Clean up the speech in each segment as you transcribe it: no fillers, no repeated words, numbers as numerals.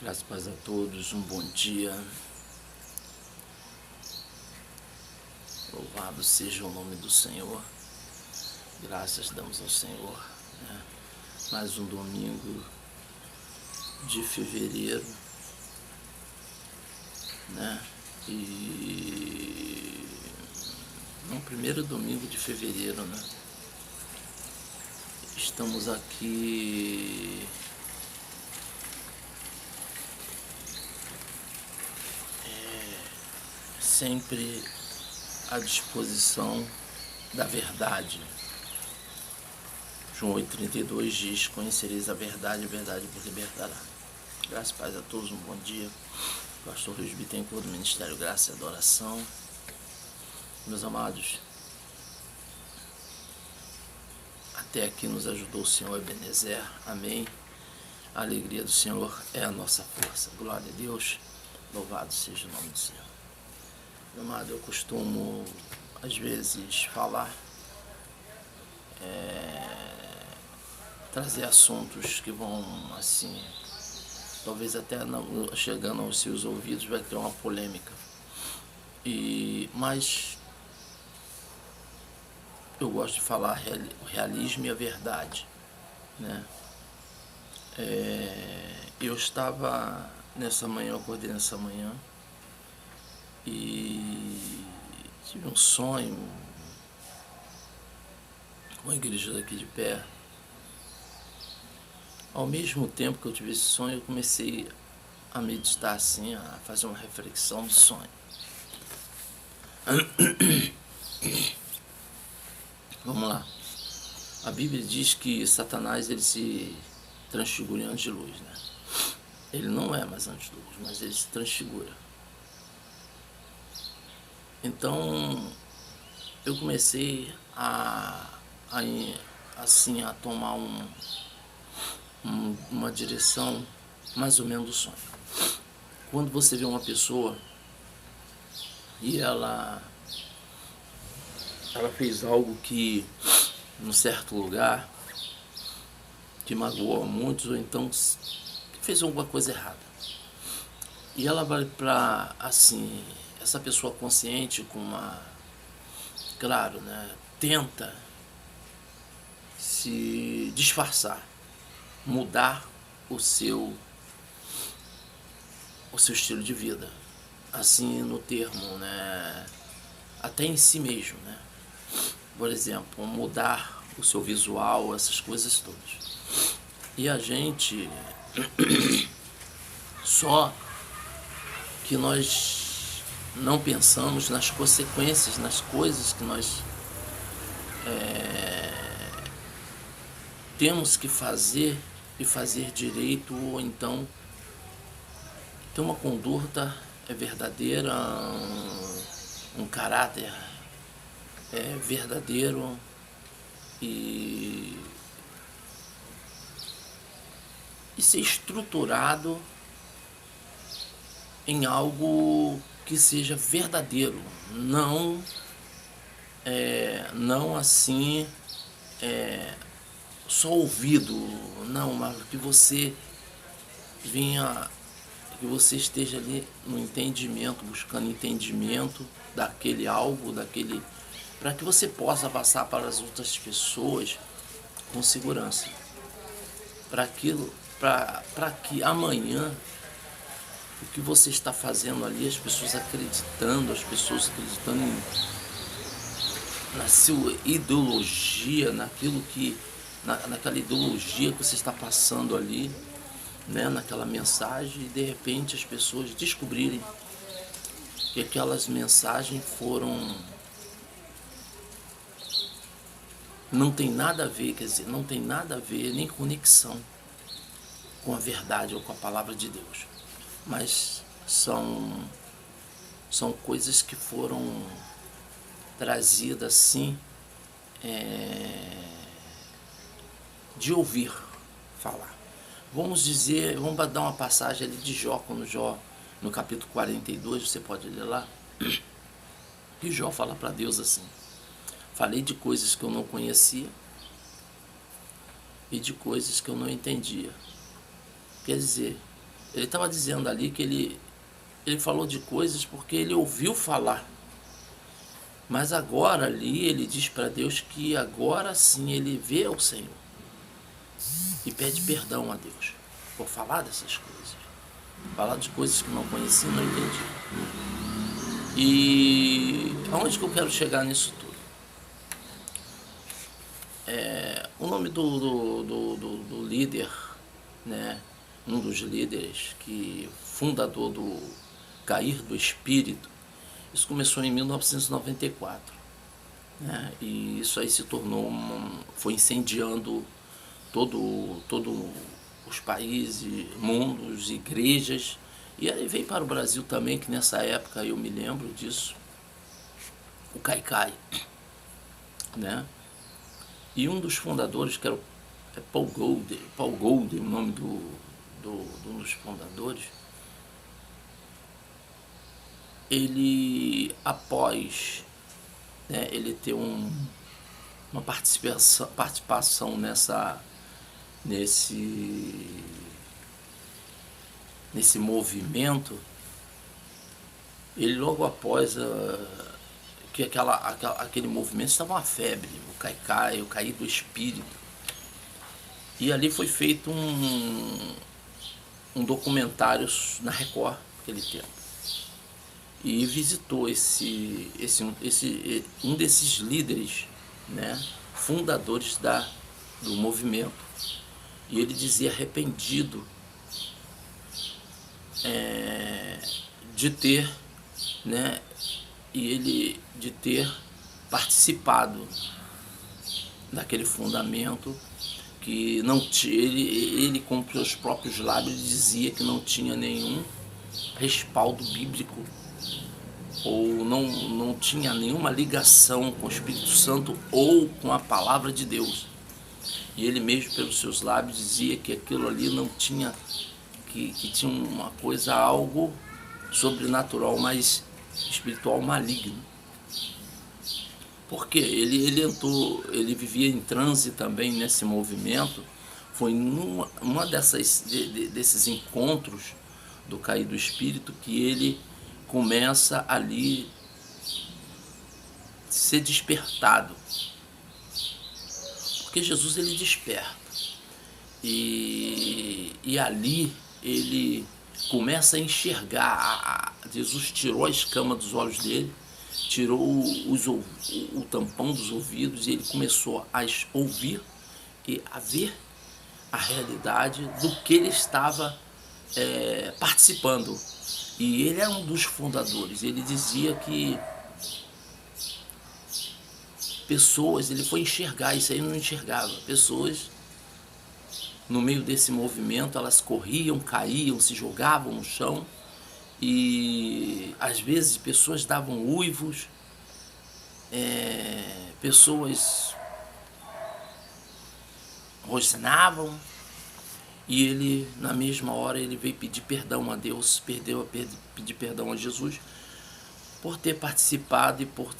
Graças e paz a todos, um bom dia. Louvado seja o nome do Senhor. Graças damos ao Senhor, né? Mais um domingo de fevereiro, né? Primeiro domingo de fevereiro, né? Estamos aqui sempre à disposição da verdade. João 8,32 diz: conhecereis a verdade vos libertará. Graças e paz a todos, um bom dia. Pastor Luiz Bittencourt, do Ministério Graça e Adoração. Meus amados, até aqui nos ajudou o Senhor Ebenezer, amém. A alegria do Senhor é a nossa força. Glória a Deus, louvado seja o nome do Senhor. Meu amado, eu costumo às vezes falar, trazer assuntos que vão assim, talvez até chegando aos seus ouvidos vai ter uma polêmica, mas eu gosto de falar o realismo e a verdade, né? Eu estava nessa manhã, eu acordei nessa manhã e tive um sonho com a igreja daqui de pé. Ao mesmo tempo que eu tive esse sonho, eu comecei a meditar assim, a fazer uma reflexão do sonho. Vamos lá. A Bíblia diz que Satanás ele se transfigura em anjo de luz, né? Ele não é mais anjo de luz, mas ele se transfigura. Então, eu comecei a tomar uma direção mais ou menos do sonho. Quando você vê uma pessoa e ela fez algo que, num certo lugar, que magoou a muitos, ou então que fez alguma coisa errada. E ela vai para, assim, essa pessoa consciente com claro, né, tenta se disfarçar, mudar o seu estilo de vida, assim no termo, né, até em si mesmo, né? Por exemplo, mudar o seu visual, essas coisas todas. E a gente, só que nós não pensamos nas consequências, nas coisas que nós temos que fazer e fazer direito, ou então ter uma conduta verdadeira, um caráter verdadeiro e ser estruturado em algo que seja verdadeiro, não assim só ouvido, não, mas que você que você esteja ali no entendimento, buscando entendimento daquele algo, para que você possa passar para as outras pessoas com segurança, para que amanhã o que você está fazendo ali, as pessoas acreditando na sua ideologia, naquela ideologia que você está passando ali, né, naquela mensagem, e de repente as pessoas descobrirem que aquelas mensagens não tem nada a ver, não tem nada a ver, nem conexão com a verdade ou com a palavra de Deus, mas são coisas que foram trazidas assim, de ouvir falar. Vamos dar uma passagem ali de Jó, no capítulo 42, você pode ler lá, que Jó fala para Deus assim: falei de coisas que eu não conhecia e de coisas que eu não entendia. Quer dizer, Ele estava dizendo ali que ele falou de coisas porque ele ouviu falar. Mas agora ali ele diz para Deus que agora sim ele vê o Senhor e pede perdão a Deus por falar dessas coisas. Falar de coisas que não conhecia e não entendi. E aonde que eu quero chegar nisso tudo? O nome do líder, né? Um dos líderes que fundador do Cair do Espírito, isso começou em 1994, né? E isso aí se tornou foi incendiando todo os países, mundos, igrejas, e aí veio para o Brasil também, que nessa época eu me lembro disso, o Caicai, né? E um dos fundadores, que era Paul Golden, o nome de um dos fundadores, ele, após, né, ele ter uma participação nesse movimento, ele logo após que aquele movimento estava uma febre, o Caicai, o Cair do Espírito. E ali foi feito um documentário na Record, naquele tempo. E visitou um desses líderes, né, fundadores do movimento. E ele dizia arrependido de ter, né, de ter participado daquele fundamento, que não tinha, ele com seus próprios lábios dizia que não tinha nenhum respaldo bíblico, ou não tinha nenhuma ligação com o Espírito Santo ou com a palavra de Deus. E ele mesmo pelos seus lábios dizia que aquilo ali não tinha, que tinha uma coisa, algo sobrenatural, mas espiritual maligno. Porque ele vivia em transe também nesse movimento. Foi uma desses encontros do Cair do Espírito que ele começa ali ser despertado. Porque Jesus ele desperta. E ali ele começa a enxergar. Jesus tirou a escama dos olhos dele, tirou o tampão dos ouvidos, e ele começou a ouvir e a ver a realidade do que ele estava participando. E ele é um dos fundadores. Ele dizia que pessoas, ele foi enxergar, isso aí não enxergava, pessoas no meio desse movimento, elas corriam, caíam, se jogavam no chão, e às vezes pessoas davam uivos, pessoas rosnavam, e ele, na mesma hora, ele veio pedir perdão a Deus, pedir perdão a Jesus, por ter participado e por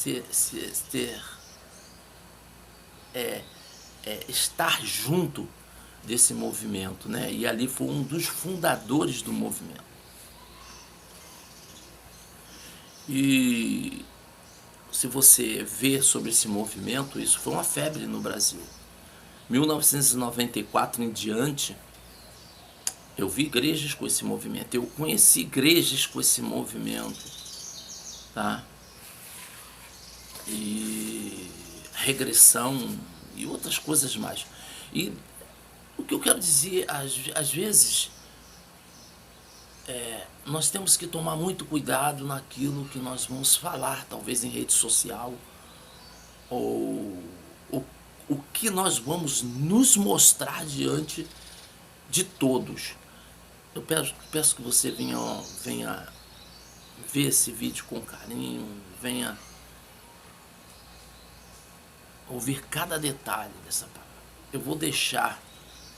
estar junto desse movimento, né? E ali foi um dos fundadores do movimento. E se você vê sobre esse movimento, isso foi uma febre no Brasil. 1994 em diante, eu vi igrejas com esse movimento, eu conheci igrejas com esse movimento, tá? E regressão e outras coisas mais. E o que eu quero dizer, às vezes, nós temos que tomar muito cuidado naquilo que nós vamos falar, talvez em rede social, ou o que nós vamos nos mostrar diante de todos. Eu peço que você venha ver esse vídeo com carinho, venha ouvir cada detalhe dessa palavra. Eu vou deixar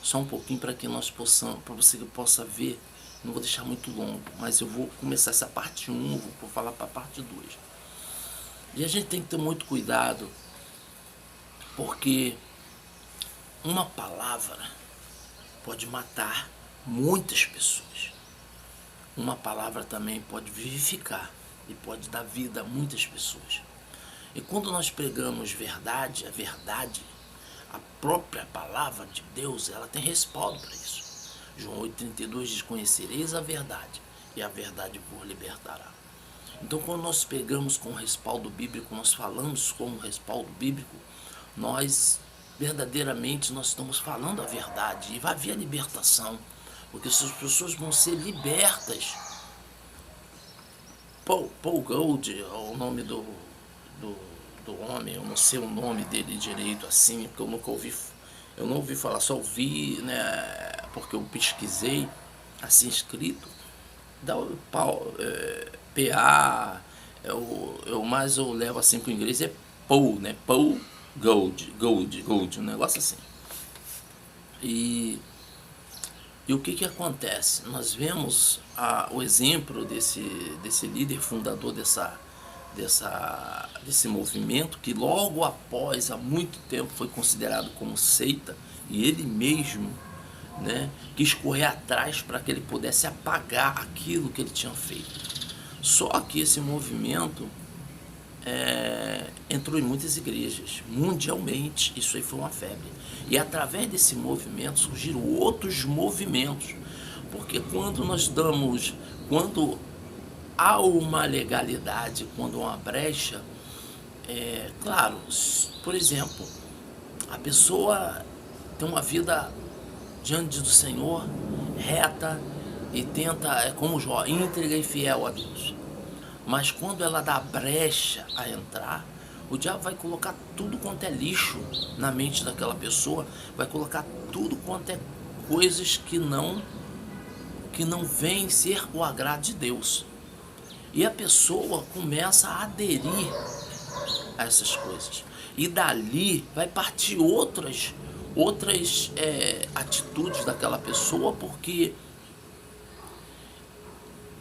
só um pouquinho para que nós possamos, para você que possa ver. Não vou deixar muito longo, mas eu vou começar essa parte 1, vou falar para a parte 2. E a gente tem que ter muito cuidado, porque uma palavra pode matar muitas pessoas. uma palavra também pode vivificar e pode dar vida a muitas pessoas. E quando nós pregamos verdade, a verdade, a própria palavra de Deus, ela tem respaldo para isso. João 8,32 diz: conhecereis a verdade, e a verdade vos libertará. Então, quando nós pegamos com respaldo bíblico, nós falamos com respaldo bíblico, nós verdadeiramente nós estamos falando a verdade, e vai haver a libertação, porque essas pessoas vão ser libertas. Paul Gold é o nome do homem, eu não sei o nome dele direito assim, porque eu não ouvi falar, só ouvi, né, porque eu pesquisei assim escrito, dá o PA, mais eu levo assim para o inglês, é Paul, né, Paul Gold, um negócio assim. E o que acontece? Nós vemos o exemplo desse líder fundador desse movimento, que logo após, há muito tempo, foi considerado como seita, e ele mesmo, né, quis correr atrás para que ele pudesse apagar aquilo que ele tinha feito. Só que esse movimento entrou em muitas igrejas, mundialmente, isso aí foi uma febre. E através desse movimento surgiram outros movimentos, porque quando há uma legalidade, quando há uma brecha, claro, por exemplo, a pessoa tem uma vida diante do Senhor, reta, e tenta, como Jó, íntegra e fiel a Deus. Mas quando ela dá brecha a entrar, o diabo vai colocar tudo quanto é lixo na mente daquela pessoa, vai colocar tudo quanto é coisas que não vêm ser o agrado de Deus. E a pessoa começa a aderir a essas coisas. E dali vai partir outras atitudes daquela pessoa, porque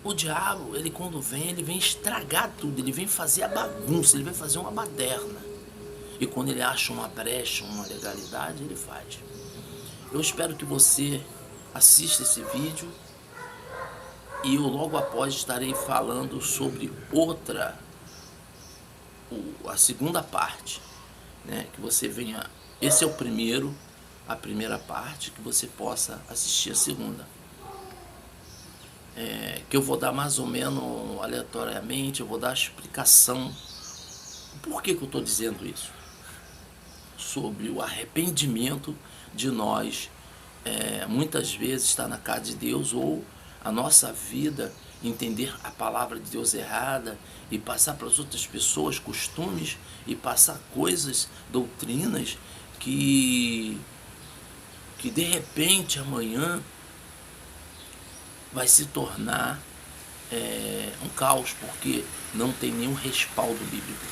o diabo, ele quando vem, ele vem estragar tudo, ele vem fazer a bagunça, ele vem fazer uma baderna. E quando ele acha uma brecha, uma legalidade, ele faz. Eu espero que você assista esse vídeo e eu logo após estarei falando sobre a segunda parte, né? Que você venha, esse é a primeira parte, que você possa assistir a segunda. Que eu vou dar mais ou menos aleatoriamente, eu vou dar a explicação. Por que eu estou dizendo isso? Sobre o arrependimento de nós, muitas vezes estar na casa de Deus, ou a nossa vida entender a palavra de Deus errada e passar para as outras pessoas costumes e passar coisas, doutrinas que de repente amanhã vai se tornar um caos, porque não tem nenhum respaldo bíblico.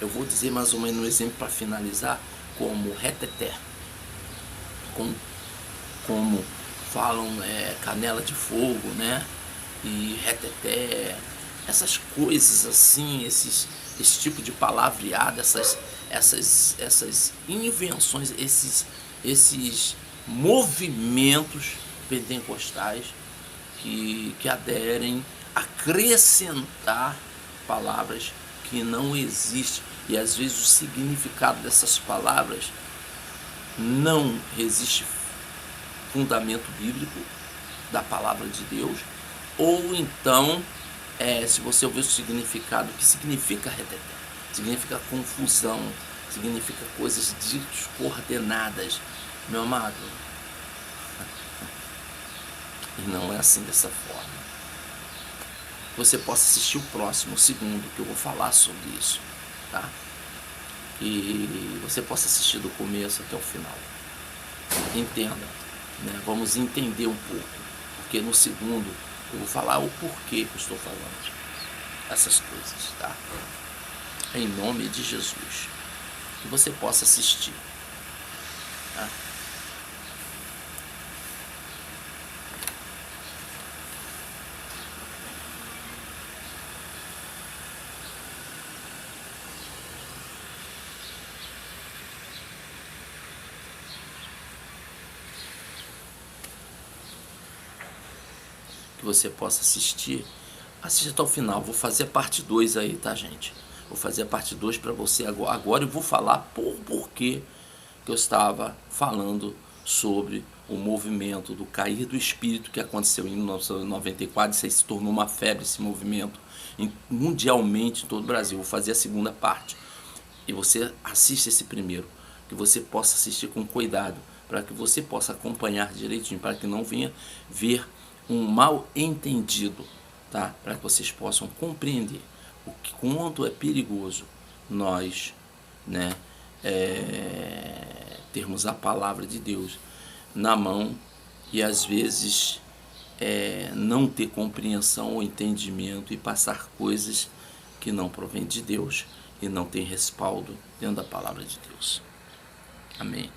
Eu vou dizer mais ou menos um exemplo para finalizar, como reteté, como falam canela de fogo, né? E reteté, essas coisas assim, esse tipo de palavreado, essas invenções, esses movimentos pentecostais que aderem a acrescentar palavras que não existem, e às vezes o significado dessas palavras não resiste fundamento bíblico da palavra de Deus, ou então, se você ouvir o significado, o que significa reteté? Significa confusão, significa coisas descoordenadas, meu amado. E não é assim, dessa forma. Você possa assistir o próximo, o segundo, que eu vou falar sobre isso, tá? E você possa assistir do começo até o final. Entenda, né? Vamos entender um pouco, porque no segundo eu vou falar o porquê que eu estou falando essas coisas, tá? Em nome de Jesus, que você possa assistir, tá? que você possa assistir. Assista até o final. Vou fazer a parte 2 aí, tá, gente? Vou fazer a parte 2 para você agora. Agora eu vou falar porquê que eu estava falando sobre o movimento do cair do espírito que aconteceu em 1994. Isso aí se tornou uma febre, esse movimento, mundialmente em todo o Brasil. Vou fazer a segunda parte. E você assiste esse primeiro, que você possa assistir com cuidado, para que você possa acompanhar direitinho, para que não venha ver um mal entendido, tá? Para que vocês possam compreender o quanto é perigoso nós, né, termos a palavra de Deus na mão e às vezes não ter compreensão ou entendimento e passar coisas que não provém de Deus e não tem respaldo dentro da palavra de Deus. Amém.